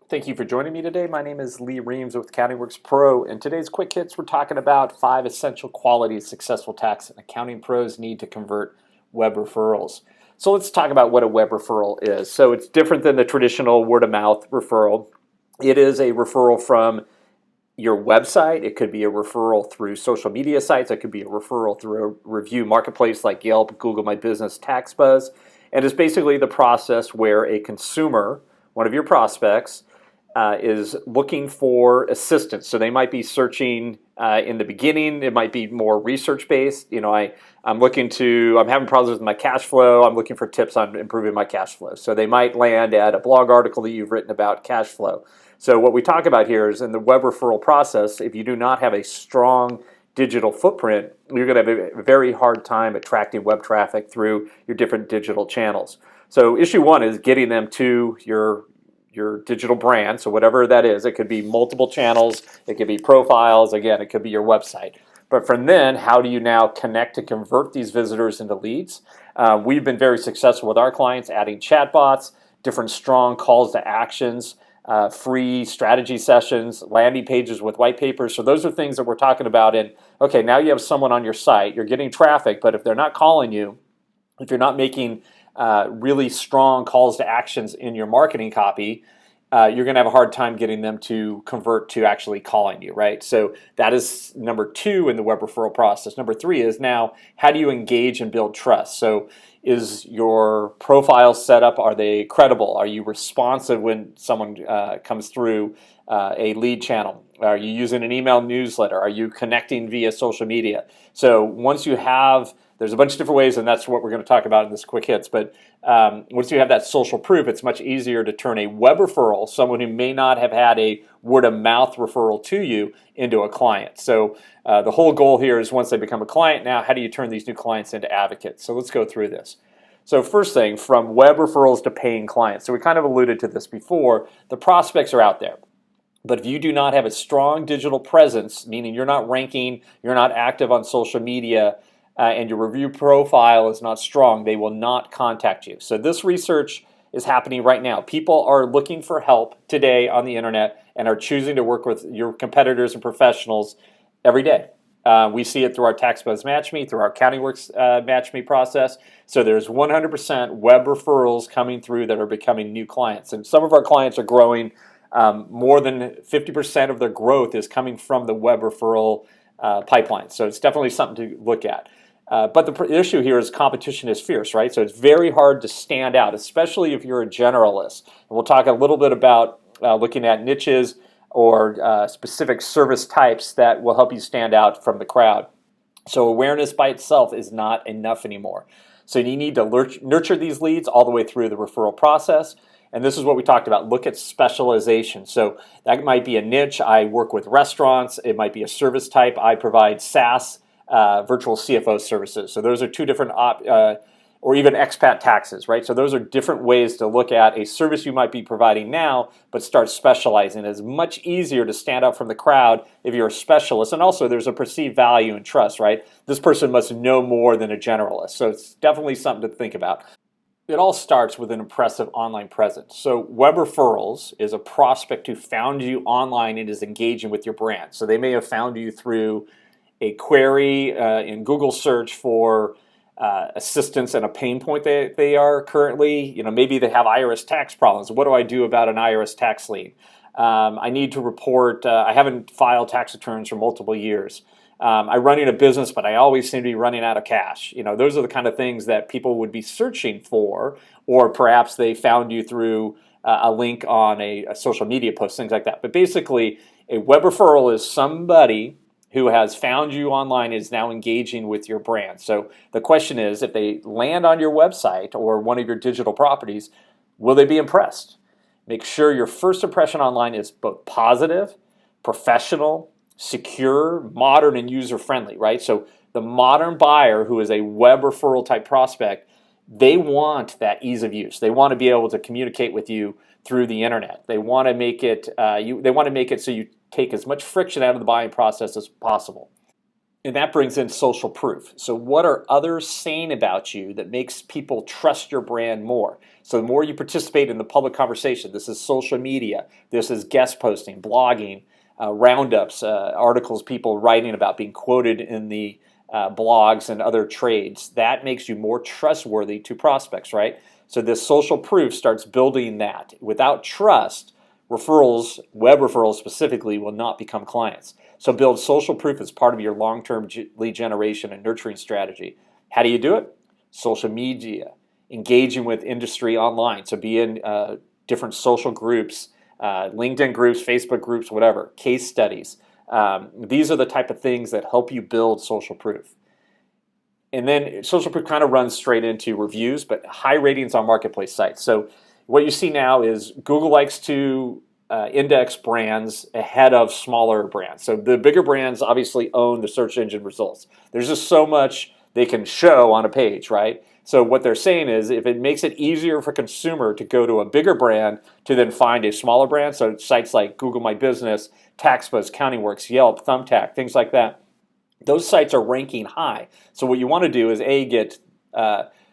Thank you for joining me today. My name is Lee Reams with CountingWorks Pro. In today's Quick Hits, we're talking about 5 essential qualities successful tax and accounting pros need to convert web referrals. So let's talk about what a web referral is. So it's different than the traditional word-of-mouth referral. It is a referral from your website. It could be a referral through social media sites. It could be a referral through a review marketplace like Yelp, Google My Business, TaxBuzz. And it's basically the process where a consumer, one of your prospects, is looking for assistance. So they might be searching in the beginning. It might be more research-based. I'm having problems with my cash flow. I'm looking for tips on improving my cash flow. So they might land at a blog article that you've written about cash flow. So what we talk about here is in the web referral process, if you do not have a strong digital footprint, you're going to have a very hard time attracting web traffic through your different digital channels. So issue one is getting them to your digital brand, so whatever that is. It could be multiple channels, it could be profiles, again, it could be your website. But from then, how do you now connect to convert these visitors into leads? We've been very successful with our clients adding chatbots, different strong calls to actions, free strategy sessions, landing pages with white papers. So those are things that we're talking about okay, now you have someone on your site, you're getting traffic, but if they're not calling you, if you're not making really strong calls to actions in your marketing copy, you're going to have a hard time getting them to convert to actually calling you, right? So that is number 2 in the web referral process. Number 3 is now, how do you engage and build trust? So is your profile set up? Are they credible? Are you responsive when someone comes through a lead channel? Are you using an email newsletter? Are you connecting via social media? So once you have, there's a bunch of different ways, and that's what we're going to talk about in this Quick Hits. But once you have that social proof, it's much easier to turn a web referral, someone who may not have had a word-of-mouth referral to you, into a client. So the whole goal here is once they become a client, now how do you turn these new clients into advocates? So let's go through this. So first thing, from web referrals to paying clients. So we kind of alluded to this before. The prospects are out there. But if you do not have a strong digital presence, meaning you're not ranking, you're not active on social media, and your review profile is not strong, they will not contact you. So this research is happening right now. People are looking for help today on the internet and are choosing to work with your competitors and professionals every day. We see it through our TaxBuzz MatchMe, through our CountingWorks MatchMe process. So there's 100% web referrals coming through that are becoming new clients. And some of our clients are growing. More than 50% of their growth is coming from the web referral pipeline. So it's definitely something to look at. But the issue here is competition is fierce, right? So it's very hard to stand out, especially if you're a generalist. And we'll talk a little bit about looking at niches or specific service types that will help you stand out from the crowd. So awareness by itself is not enough anymore. So you need to nurture these leads all the way through the referral process. And this is what we talked about. Look at specialization. So that might be a niche. I work with restaurants. It might be a service type. I provide SaaS, virtual CFO services. So those are 2 different, or even expat taxes, right? So those are different ways to look at a service you might be providing now, but start specializing. It's much easier to stand out from the crowd if you're a specialist. And also there's a perceived value and trust, right? This person must know more than a generalist. So it's definitely something to think about. It all starts with an impressive online presence. So web referrals is a prospect who found you online and is engaging with your brand. So they may have found you through a query in Google search for assistance and a pain point they are currently. Maybe they have IRS tax problems. What do I do about an IRS tax lien? I need to report, I haven't filed tax returns for multiple years. I'm running a business, but I always seem to be running out of cash. Those are the kind of things that people would be searching for, or perhaps they found you through a link on a social media post, things like that. But basically, a web referral is somebody who has found you online is now engaging with your brand. So the question is, if they land on your website or one of your digital properties, will they be impressed? Make sure your first impression online is both positive, professional, secure, modern, and user-friendly, right? So the modern buyer who is a web referral type prospect, they want that ease of use. They want to be able to communicate with you through the internet. They want to make it. They want to make it so you take as much friction out of the buying process as possible. And that brings in social proof. So what are others saying about you that makes people trust your brand more? So the more you participate in the public conversation, this is social media, this is guest posting, blogging, roundups, articles people writing about, being quoted in the blogs and other trades, that makes you more trustworthy to prospects, right? So this social proof starts building that. Without trust, referrals, web referrals specifically, will not become clients. So build social proof as part of your long-term lead generation and nurturing strategy. How do you do it? Social media, engaging with industry online. So be in different social groups, LinkedIn groups, Facebook groups, whatever, case studies. These are the type of things that help you build social proof. And then social proof kind of runs straight into reviews, but high ratings on marketplace sites. So what you see now is Google likes to index brands ahead of smaller brands. So the bigger brands obviously own the search engine results. There's just so much they can show on a page, right? So what they're saying is if it makes it easier for a consumer to go to a bigger brand to then find a smaller brand, so sites like Google My Business, TaxBuzz, CountingWorks, Yelp, Thumbtack, things like that, those sites are ranking high. So what you want to do is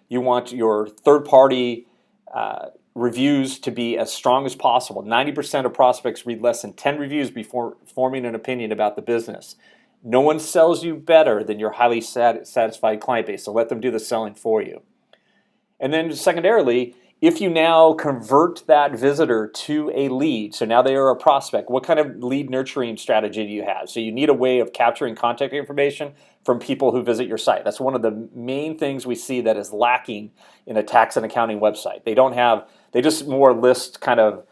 you want your third-party reviews to be as strong as possible. 90% of prospects read less than 10 reviews before forming an opinion about the business. No one sells you better than your highly satisfied client base, so let them do the selling for you. And then secondarily, if you now convert that visitor to a lead, so now they are a prospect, what kind of lead nurturing strategy do you have? So you need a way of capturing contact information from people who visit your site. That's one of the main things we see that is lacking in a tax and accounting website. They just more list kind of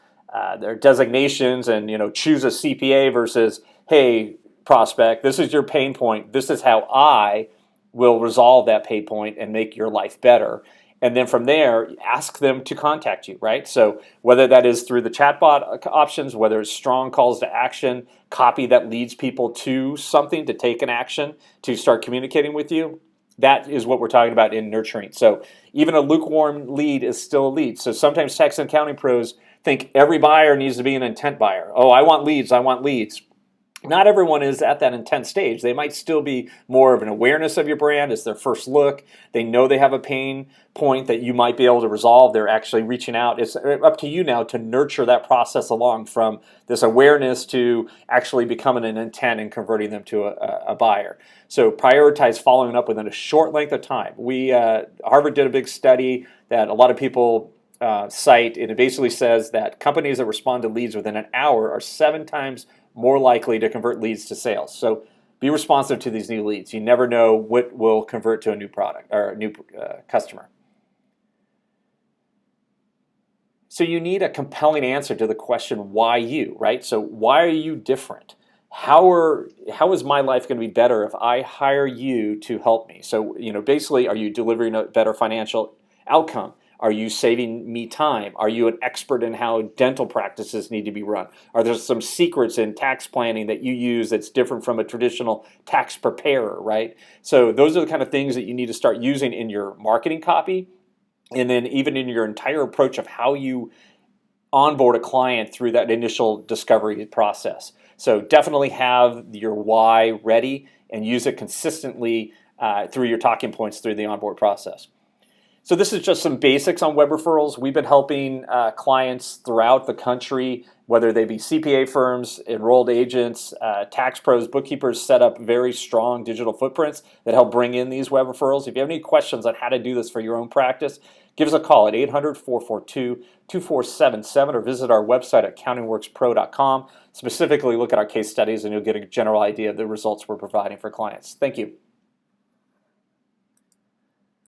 their designations and choose a CPA versus, hey, prospect, this is your pain point. This is how I will resolve that pain point and make your life better. And then from there, ask them to contact you, right? So whether that is through the chatbot options, whether it's strong calls to action, copy that leads people to something, to take an action, to start communicating with you, that is what we're talking about in nurturing. So even a lukewarm lead is still a lead. So sometimes tax and accounting pros think every buyer needs to be an intent buyer. Oh, I want leads, I want leads. Not everyone is at that intent stage. They might still be more of an awareness of your brand. It's their first look. They know they have a pain point that you might be able to resolve. They're actually reaching out. It's up to you now to nurture that process along from this awareness to actually becoming an intent and converting them to a buyer. So prioritize following up within a short length of time. Harvard did a big study that a lot of people cite, and it basically says that companies that respond to leads within an hour are 7 times more likely to convert leads to sales. So be responsive to these new leads. You never know what will convert to a new product or a new customer. So you need a compelling answer to the question, why you, right? So why are you different? How is my life going to be better if I hire you to help me? So, basically, are you delivering a better financial outcome? Are you saving me time? Are you an expert in how dental practices need to be run? Are there some secrets in tax planning that you use that's different from a traditional tax preparer, right? So those are the kind of things that you need to start using in your marketing copy, and then even in your entire approach of how you onboard a client through that initial discovery process. So definitely have your why ready and use it consistently through your talking points through the onboard process. So this is just some basics on web referrals. We've been helping clients throughout the country, whether they be CPA firms, enrolled agents, tax pros, bookkeepers, set up very strong digital footprints that help bring in these web referrals. If you have any questions on how to do this for your own practice, give us a call at 800-442-2477 or visit our website at CountingWorksPro.com. Specifically, look at our case studies and you'll get a general idea of the results we're providing for clients. Thank you.